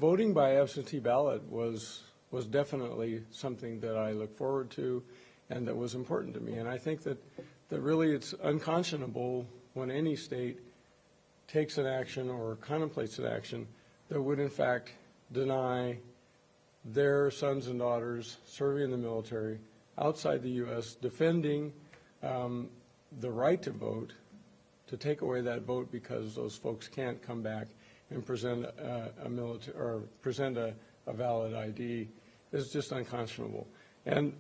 voting by absentee ballot was definitely something that I look forward to and that was important to me. And I think that really it's unconscionable when any state takes an action or contemplates an action that would in fact deny their sons and daughters serving in the military outside the U.S. defending the right to vote, to take away that vote because those folks can't come back and present a valid ID is just unconscionable. And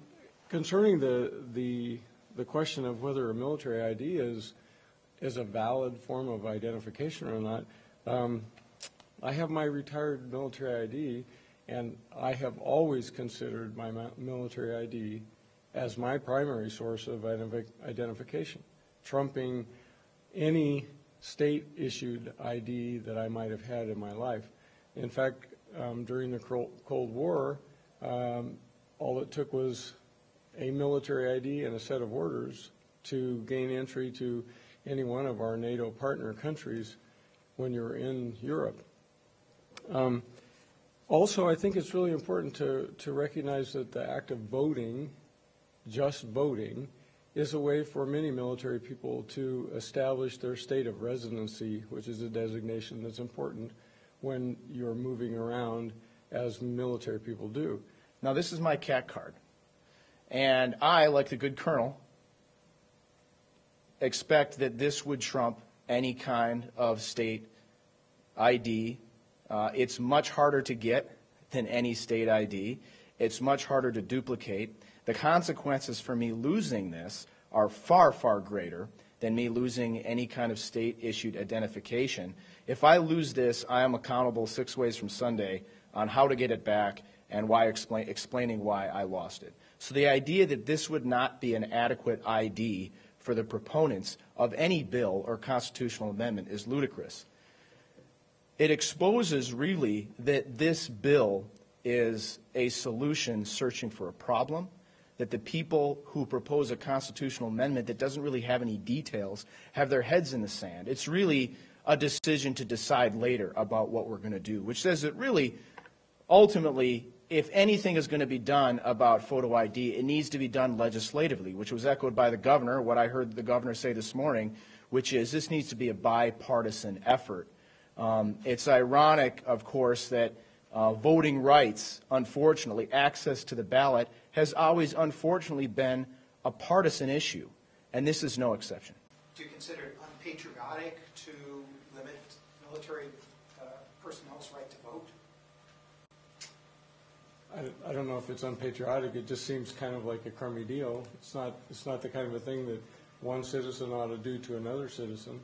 concerning the question of whether a military ID is a valid form of identification or not, I have my retired military ID, and I have always considered my military ID as my primary source of identification, trumping any state-issued ID that I might have had in my life. In fact, during the Cold War, all it took was a military ID and a set of orders to gain entry to any one of our NATO partner countries when you're in Europe. Also, I think it's really important to recognize that the act of voting, just voting, is a way for many military people to establish their state of residency, which is a designation that's important when you're moving around as military people do. Now, this is my CAT card. And I, like the good colonel, expect that this would trump any kind of state ID. It's much harder to get than any state ID. It's much harder to duplicate. The consequences for me losing this are far, far greater than me losing any kind of state-issued identification. If I lose this, I am accountable 6 ways from Sunday on how to get it back and why explaining why I lost it. So the idea that this would not be an adequate ID for the proponents of any bill or constitutional amendment is ludicrous. It exposes really that this bill is a solution searching for a problem, that the people who propose a constitutional amendment that doesn't really have any details have their heads in the sand. It's really a decision to decide later about what we're going to do, which says that really, ultimately, if anything is going to be done about photo ID, it needs to be done legislatively, which was echoed by the governor, what I heard the governor say this morning, which is this needs to be a bipartisan effort. It's ironic, of course, that voting rights, unfortunately, access to the ballot, has always, unfortunately, been a partisan issue, and this is no exception. Do you consider it unpatriotic to limit military personnel's right to vote? I don't know if it's unpatriotic. It just seems kind of like a crummy deal. It's not the kind of a thing that one citizen ought to do to another citizen.